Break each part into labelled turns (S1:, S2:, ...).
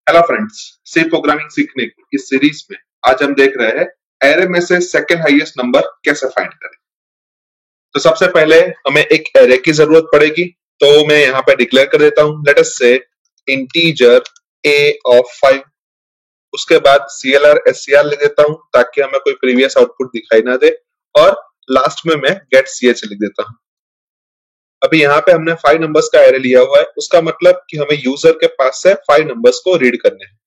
S1: Hello friends, सी programming सीखने की इस सीरीज में आज हम देख रहे हैं एरे में से सेकंड हाईएस्ट नंबर कैसे फाइंड करें। तो सबसे पहले हमें एक एरे की जरूरत पड़ेगी, तो मैं यहाँ पे डिक्लेयर कर देता हूँ, लेट अस से इंटीजर a ऑफ 5। उसके बाद CLR SCR लिख देता हूँ ताकि हमें कोई प्रीवियस आउटपुट दिखाई ना दे, और लास्ट में मैं गेट ch लिख देता हूँ। अभी यहाँ पे हमने 5 नंबर्स का एरे लिया हुआ है, उसका मतलब कि हमें यूजर के पास से 5 नंबर्स को रीड करने हैं।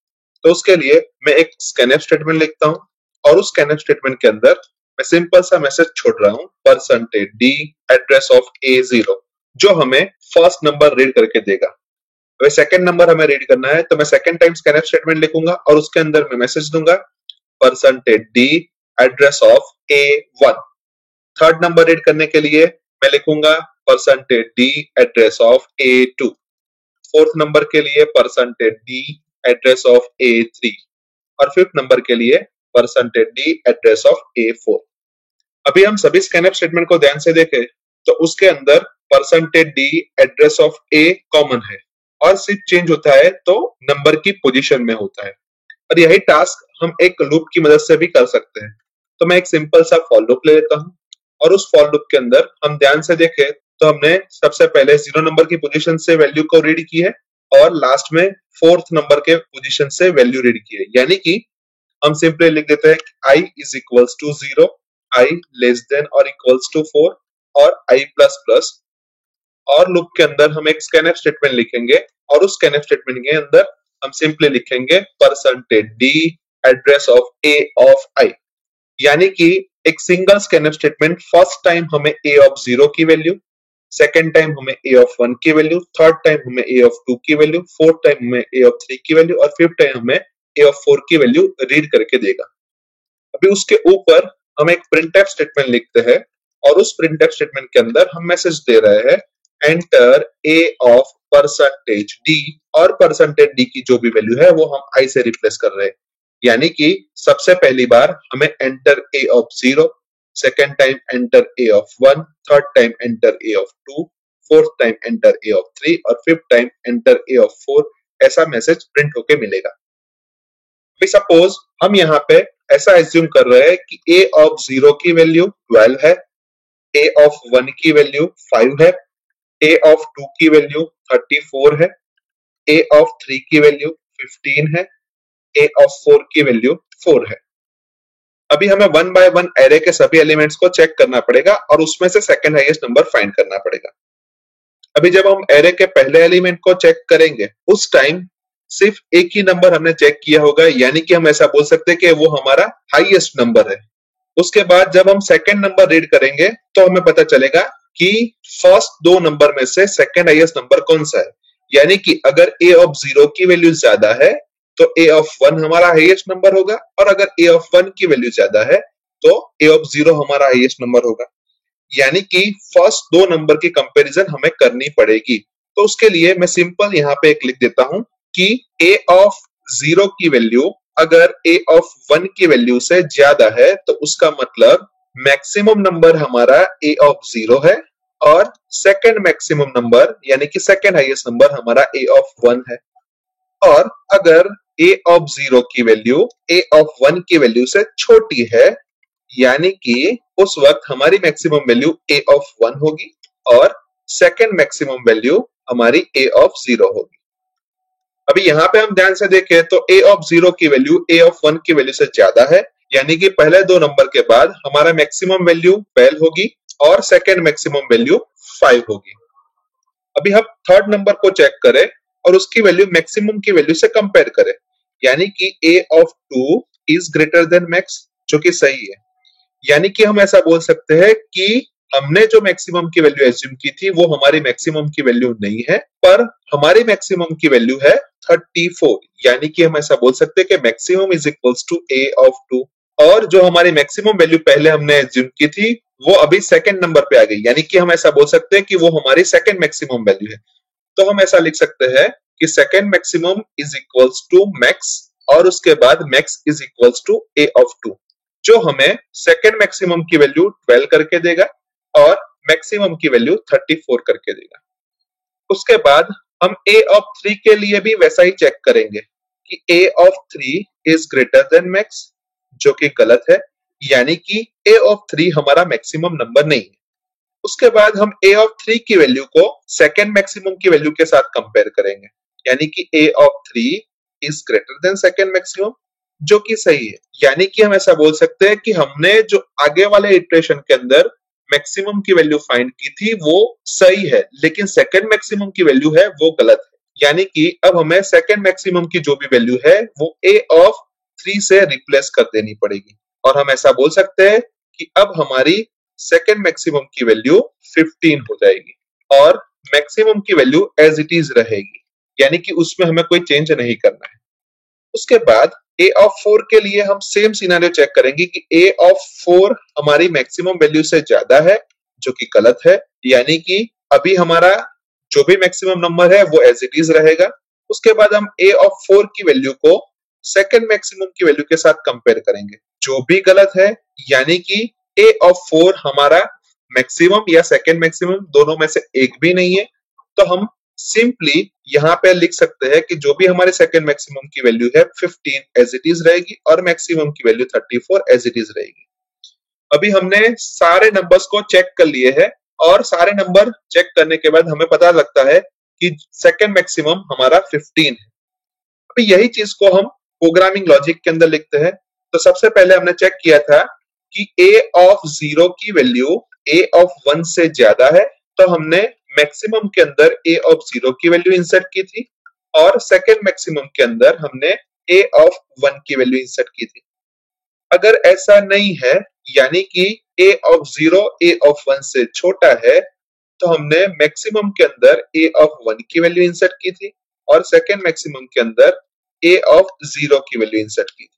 S1: तो उसके लिए मैं एक स्कैनफ स्टेटमेंट लिखता हूँ, और उस स्कैनफ स्टेटमेंट के अंदर मैं सिंपल सा मैसेज छोड़ रहा हूँ %d एड्रेस ऑफ A0, जो हमें फर्स्ट नंबर रीड करके देगा। अगर सेकंड नंबर हमें रीड करना है तो मैं सेकंड टाइम स्कैनफ स्टेटमेंट लिखूंगा और उसके अंदर मैं मैसेज दूंगा %d address of A1। Third number read करने के लिए मैं लिखूंगा %d address of A2। Fourth number के लिए %d एड्रेस ऑफ A3, और फिफ्थ नंबर के लिए %d एड्रेस ऑफ A4। अभी हम सभी स्कैनफ स्टेटमेंट को ध्यान से देखें तो उसके अंदर %d address of A common है, और सिर्फ चेंज होता है तो नंबर की पोजीशन में होता है। और यही टास्क हम एक लूप की मदद से भी कर सकते हैं। तो मैं एक सिंपल सा फॉर लूप ले लेता हूँ, और उस फॉर लूप के अंदर हम ध्यान से देखें तो हमने सबसे पहले 0 नंबर की पोजीशन से वैल्यू को रीड की है, और लास्ट में फोर्थ नंबर के पोजीशन से वैल्यू रीड की है। यानी कि हम सिंपली लिख देते हैं i is equals to 0, i less than और इक्वल्स टू 4, और i प्लस प्लस। और लूप के अंदर हम एक स्कैनफ स्टेटमेंट लिखेंगे, और उस स्कैनफ स्टेटमेंट के अंदर हम सिंपली लिखेंगे %d address of A of i। यानी कि एक single scanf statement first time हमें A ऑफ 0 की वैल्यू, सेकेंड टाइम हमें A ऑफ 1 की वैल्यू, थर्ड टाइम हमें A ऑफ 2 की वैल्यू, फोर्थ टाइम हमें A ऑफ 3 की वैल्यू, और फिफ्थ टाइम हमें A ऑफ 4 की वैल्यू रीड करके देगा। अभी उसके ऊपर हम एक प्रिंटफ स्टेटमेंट लिखते हैं, और उस प्रिंटफ स्टेटमेंट के अंदर हम मैसेज दे रहे हैं एंटर A ऑफ %d, और %d की जो भी वैल्यू है वो हम i से रिप्लेस कर रहे हैं। यानी कि सबसे पहली बार हमें enter A of 0, second time enter A of 1, third time enter A of 2, fourth time enter A of 3, और fifth time enter A of 4, ऐसा मैसेज प्रिंट होके मिलेगा। सपोज हम यहाँ पे ऐसा एज्यूम कर रहे हैं कि A ऑफ 0 की वैल्यू 12 है, A ऑफ 1 की वैल्यू 5 है, A ऑफ 2 की वैल्यू 34 है, A ऑफ 3 की वैल्यू 15 है, A ऑफ 4 की वैल्यू 4 है। अभी हमें 1 बाय 1 एरे के सभी एलिमेंट्स को चेक करना पड़ेगा, और उसमें से सेकंड हाईएस्ट नंबर फाइंड करना पड़ेगा। अभी जब हम एरे के पहले एलिमेंट को चेक करेंगे उस टाइम सिर्फ एक ही नंबर हमने चेक किया होगा, यानी कि हम ऐसा बोल सकते हैं कि वो हमारा हाईएस्ट नंबर है। उसके बाद जब हम सेकंड नंबर रीड करेंगे तो हमें पता चलेगा कि फर्स्ट दो नंबर में से सेकंड हाईएस्ट नंबर कौन सा है। यानी कि अगर A ऑफ 0 की वैल्यू ज्यादा है तो A ऑफ 1 हमारा हाईएस्ट नंबर होगा, और अगर A ऑफ 1 की वैल्यू ज्यादा है तो A ऑफ 0 हमारा हाईएस्ट नंबर होगा। यानी कि फर्स्ट दो नंबर की कंपैरिजन हमें करनी पड़ेगी। तो उसके लिए मैं सिंपल यहाँ पे एक लिख देता हूं कि A ऑफ 0 की वैल्यू अगर A ऑफ 1 की वैल्यू से ज्यादा है तो उसका मतलब मैक्सिमम नंबर हमारा A ऑफ 0 है, और सेकंड मैक्सिमम नंबर यानी कि सेकंड हाईएस्ट नंबर हमारा A ऑफ 1 है। और अगर A ऑफ 0 की वैल्यू A ऑफ 1 की वैल्यू से छोटी है, यानी कि उस वक्त हमारी मैक्सिमम वैल्यू A ऑफ 1 होगी, और सेकंड मैक्सिमम वैल्यू हमारी A ऑफ 0 होगी। अभी यहाँ पे हम ध्यान से देखें तो A ऑफ 0 की वैल्यू A ऑफ 1 की वैल्यू से ज्यादा है, यानी कि पहले दो नंबर के बाद हमारा मैक्सिमम वैल्यू 12 होगी और सेकंड मैक्सिमम वैल्यू 5 होगी। अभी हम थर्ड नंबर को चेक करें और उसकी वैल्यू मैक्सिमम की वैल्यू से कंपेयर करें, यानी कि A of 2 is greater than max, जो कि सही है। यानी कि हम ऐसा बोल सकते हैं कि हमने जो मैक्सिमम की वैल्यू एज्यूम की थी वो हमारी मैक्सिमम की वैल्यू नहीं है, पर हमारी मैक्सिमम की वैल्यू है 34। यानी कि हम ऐसा बोल सकते हैं कि maximum is equals to A of 2, और जो हमारी मैक्सिमम वैल्यू पहले हमने एज्यूम की थी वो अभी सेकंड नंबर पे आ गई, यानी कि हम ऐसा बोल सकते हैं कि वो हमारी सेकंड मैक्सिमम वैल्यू है। तो हम ऐसा लिख सकते हैं कि second maximum is equals to max, और उसके बाद max is equals to A of 2, जो हमें सेकंड मैक्सिमम की वैल्यू 12 करके देगा और मैक्सिमम की वैल्यू 34 करके देगा। उसके बाद हम A ऑफ 3 के लिए भी वैसा ही चेक करेंगे कि a of 3 is greater than max, जो कि गलत है, यानी कि a of 3 हमारा मैक्सिमम नंबर नहीं है। उसके बाद हम a of 3 की वैल्यू को सेकेंड मैक्सिमम की वैल्यू के साथ कंपेयर करेंगे, यानी कि a of 3 is greater than second maximum, जो कि सही है। यानी कि हम ऐसा बोल सकते हैं कि हमने जो आगे वाले इटरेशन के अंदर मैक्सिमम की वैल्यू फाइंड की थी वो सही है, लेकिन सेकेंड मैक्सिमम की वैल्यू है वो गलत है। यानी कि अब हमें सेकेंड मैक्सिमम की जो भी वैल्यू है वो a of 3 से रिप्लेस कर देनी पड़ेगी, और हम ऐसा बोल सकते हैं कि अब हमारी सेकेंड मैक्सिमम की वैल्यू 15 हो जाएगी और मैक्सिमम की वैल्यू एज इट इज रहेगी, यानी कि उसमें हमें कोई चेंज नहीं करना है। उसके बाद a of 4 के लिए हम सेम सिनेरियो चेक करेंगे कि a of 4 हमारी मैक्सिमम वैल्यू से ज्यादा है, जो कि गलत है, यानी कि अभी हमारा जो भी मैक्सिमम नंबर है वो एज इट इज रहेगा। उसके बाद हम a of 4 की वैल्यू को सेकेंड मैक्सिमम की वैल्यू के साथ कंपेयर करेंगे, जो भी गलत है, यानी कि a of 4 हमारा मैक्सिमम या सेकेंड मैक्सिमम दोनों में से एक भी नहीं है। तो हम सिंपली यहाँ पे लिख सकते हैं कि जो भी हमारे सेकेंड मैक्सिमम की वैल्यू है 15 एज इट इज रहेगी और मैक्सिमम की वैल्यू 34 एज इट इज रहेगी। अभी हमने सारे नंबर्स को चेक कर लिए हैं और सारे नंबर चेक करने के बाद हमें पता लगता है कि सेकेंड मैक्सिमम हमारा 15 है। अभी यही चीज को हम प्रोग्रामिंग लॉजिक के अंदर लिखते हैं। तो सबसे पहले हमने चेक किया था कि a of 0 की वैल्यू a of 1 से ज्यादा है, तो हमने मैक्सिमम के अंदर a of 0 की वैल्यू इंसर्ट की थी और सेकेंड मैक्सिमम के अंदर हमने a of 1 की वैल्यू इंसर्ट की थी। अगर ऐसा नहीं है, यानी कि a of 0 a of 1 से छोटा है, तो हमने मैक्सिमम के अंदर a of 1 की वैल्यू इंसर्ट की थी और सेकेंड मैक्सिमम के अंदर a of 0 की वैल्यू इंसर्ट की थी।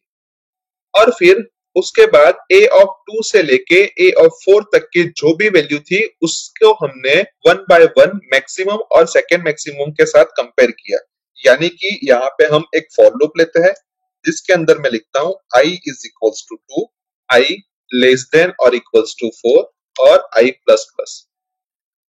S1: और फिर उसके बाद a of 2 से लेके a of 4 तक की जो भी वैल्यू थी उसको हमने 1 by 1 मैक्सिमम और सेकेंड मैक्सिमम के साथ कंपेयर किया। यानी कि यहाँ पे हम एक फॉर लूप लेते हैं जिसके अंदर मैं लिखता हूँ i is equals to 2, i less than or equals to 4 और i plus plus।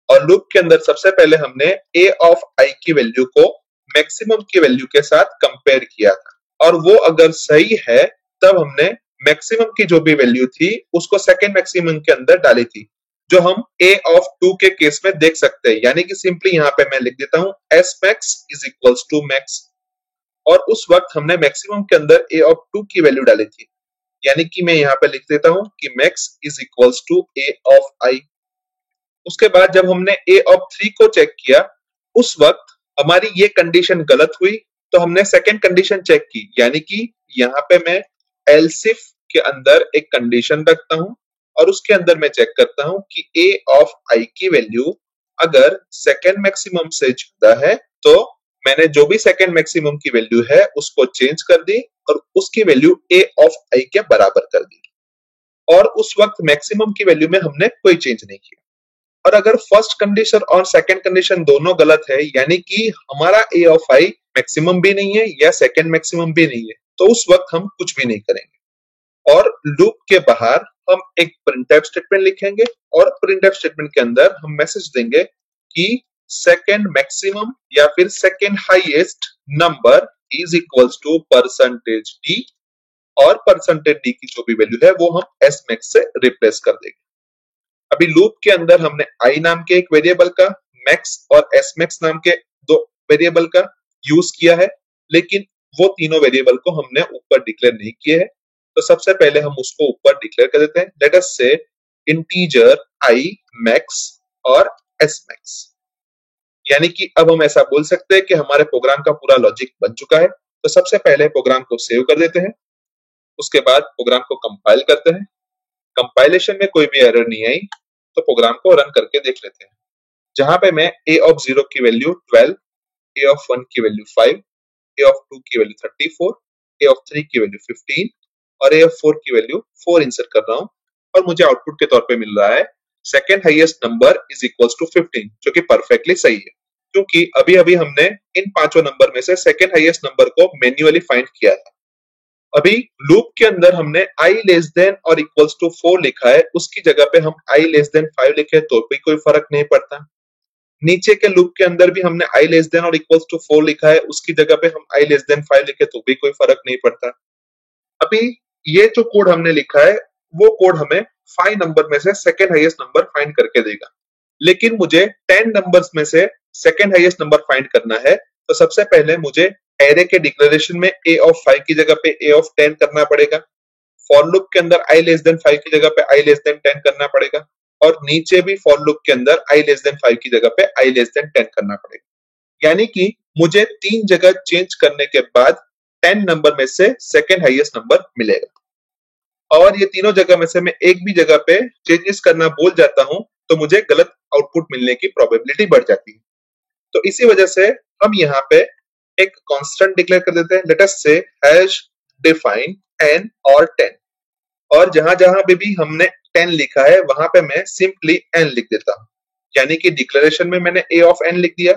S1: और लूप के अंदर सबसे पहले हमने a of i की वैल्यू को मैक्सिमम की वैल्यू के साथ कंपेयर किया था, और वो अगर सही है तब हमने मैक्सिमम की जो भी वैल्यू थी उसको सेकेंड मैक्सिमम के अंदर डाली थी, जो हम a of 2 के केस में देख सकते हैं। यानी कि सिंपली यहाँ पे मैं लिख देता हूँ s max is equals to max, और उस वक्त हमने मैक्सिमम के अंदर a of 2 की वैल्यू डाली थी, यानी कि मैं यहाँ पे लिख देता हूँ कि max is equals to a of i। उसके बाद जब हमने a of 3 को चेक किया उस वक्त हमारी ये कंडीशन गलत हुई, तो हमने सेकेंड कंडीशन चेक की, यानी कि यहाँ पे मैं else if के अंदर एक कंडीशन रखता हूं और उसके अंदर मैं चेक करता हूं कि a of i की वैल्यू अगर सेकेंड मैक्सिमम से ज्यादा है तो मैंने जो भी सेकेंड मैक्सिमम की वैल्यू है उसको चेंज कर दी और उसकी वैल्यू a of i के बराबर कर दी, और उस वक्त मैक्सिमम की वैल्यू में हमने कोई चेंज नहीं किया। और अगर फर्स्ट कंडीशन और सेकंड कंडीशन दोनों गलत है, यानी कि हमारा a of i मैक्सिमम भी नहीं है या सेकंड मैक्सिमम भी नहीं है, तो उस वक्त हम कुछ भी नहीं करेंगे और लूप के बाहर हम एक प्रिंटफ स्टेटमेंट लिखेंगे और प्रिंटफ स्टेटमेंट के अंदर हम मैसेज देंगे कि सेकंड मैक्सिमम या फिर second highest number is equals to percentage d, और परसेंटेज d की जो भी वैल्यू है वो हम s max से रिप्लेस कर देंगे। अभी लूप के अंदर हमने i नाम के एक वेरिएबल का, max और s max नाम के दो वेरिएबल का यूज किया है, लेकिन वो तीनों वेरिएबल को हमने ऊपर डिक्लेयर नहीं किए हैं। तो सबसे पहले हम उसको ऊपर डिक्लेयर कर देते हैं। लेट अस से इंटीजर i max और s max, यानी कि अब हम ऐसा बोल सकते हैं कि हमारे प्रोग्राम का पूरा लॉजिक बन चुका है। तो सबसे पहले प्रोग्राम को सेव कर देते हैं, उसके बाद प्रोग्राम को कंपाइल करते हैं। कंपाइलेशन में कोई भी एरर नहीं आई तो प्रोग्राम को रन करके देख लेते हैं। जहां पे मैं a of 0 की वैल्यू 12, a of 1 की वैल्यू 5, a of 2 की वैल्यू 34, a of 3 की वैल्यू 15 और a of 4 की वैल्यू 4 इंसर्ट कर रहा हूं, और मुझे आउटपुट के तौर पे मिल रहा है second highest number is equals to 15, जो कि परफेक्टली सही है, क्योंकि अभी अभी हमने इन पांचों नंबर में से सेकेंड हाईएस्ट नंबर को मैन्युअली फाइंड किया था। अभी लूप के अंदर हमने i लेस देन और इक्वल्स टू 4 लिखा है, उसकी जगह पे हम i लेस देन 5 लिखे तो भी कोई फर्क नहीं पड़ता। नीचे के लूप के अंदर भी हमने i लेस देन और इक्वल्स टू 4 लिखा है, उसकी जगह पे हम i लेस देन 5 लिखे तो भी कोई फर्क नहीं पड़ता। अभी ये जो कोड हमने लिखा है वो कोड हमें 5 नंबर में से सेकंड हाईएस्ट नंबर फाइंड करके देगा, लेकिन मुझे 10 नंबर्स में से सेकंड हाईएस्ट नंबर फाइंड करना है। तो सबसे पहले मुझे एरे के डिक्लेरेशन में a ऑफ 5 की जगह पे a ऑफ 10 करना पड़ेगा, फॉर लूप के अंदर i लेस देन 5 की जगह पे i लेस देन 10 करना पड़ेगा, और नीचे भी फॉर लूप के अंदर i लेस देन 5 की जगह पे i लेस देन 10 करना पड़ेगा। यानी कि मुझे 3 जगह चेंज करने के बाद 10 नंबर में से सेकंड हाईएस्ट नंबर मिलेगा, और ये तीनों जगह में से मैं एक भी जगह पे चेंजेस करना भूल जाता हूं तो मुझे गलत आउटपुट मिलने की प्रोबेबिलिटी बढ़ जाती है। तो इसी वजह से हम यहाँ पे एक कांस्टेंट डिक्लेयर कर देते हैं, लेट अस से हैश डिफाइन n और 10, और जहां जहां पे भी हमने 10 लिखा है वहां पे मैं सिंपली n लिख देता हूं। यानी कि डिक्लेरेशन में मैंने a ऑफ n लिख दिया,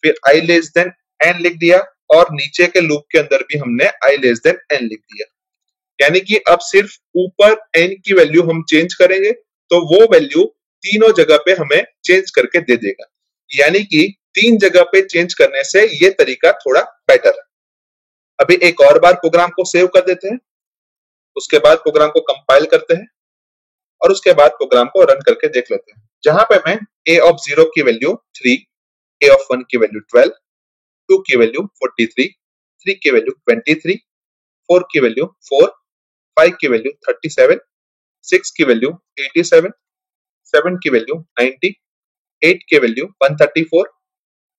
S1: फिर i लेस देन n लिख दिया, और नीचे के लूप के अंदर भी हमने i लेस देन n लिख दिया। यानी कि अब सिर्फ ऊपर n की वैल्यू हम चेंज करेंगे तो वो वैल्यू तीनों जगह पे हमें चेंज करके दे देगा। यानी कि 3 जगह पे चेंज करने से ये तरीका थोड़ा बेटर है। अभी एक और बार प्रोग्राम को सेव कर देते हैं, उसके बाद प्रोग्राम को कंपाइल करते हैं, और उसके बाद प्रोग्राम को रन करके देख लेते हैं। जहां पे मैं a ऑफ 0 की वैल्यू 3, a ऑफ 1 की वैल्यू 12, 2 की वैल्यू 43, 3 की वैल्यू 23, 4 की वैल्यू 4, 5 की वैल्यू 37, 6 की वैल्यू 87, 7 की वैल्यू 90, 8 की वैल्यू 134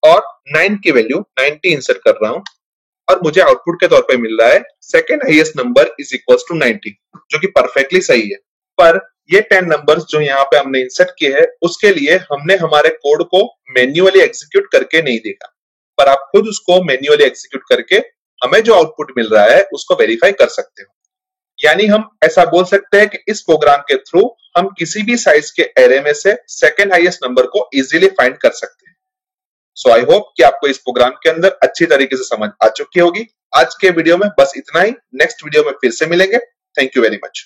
S1: और 9 की वैल्यू 90 इंसर्ट कर रहा हूं, और मुझे आउटपुट के तौर पे मिल रहा है second highest number is equals to 90, जो कि परफेक्टली सही है। पर ये 10 नंबर्स जो यहाँ पे हमने इंसर्ट किए हैं उसके लिए हमने हमारे कोड को मैन्युअली एग्जीक्यूट करके नहीं देखा, पर आप खुद उसको मैन्युअली एग्जीक्यूट करके हमें जो आउटपुट मिल रहा है उसको वेरीफाई कर सकते हो। यानी हम ऐसा बोल सकते हैं कि इस प्रोग्राम के थ्रू हम किसी भी साइज के एरे में से सेकंड हाईएस्ट नंबर को इजीली फाइंड कर सकते हैं। सो आई होप कि आपको इस प्रोग्राम के अंदर अच्छी तरीके से समझ आ चुकी होगी। आज के वीडियो में बस इतना ही, नेक्स्ट वीडियो में फिर से मिलेंगे। Thank you very much.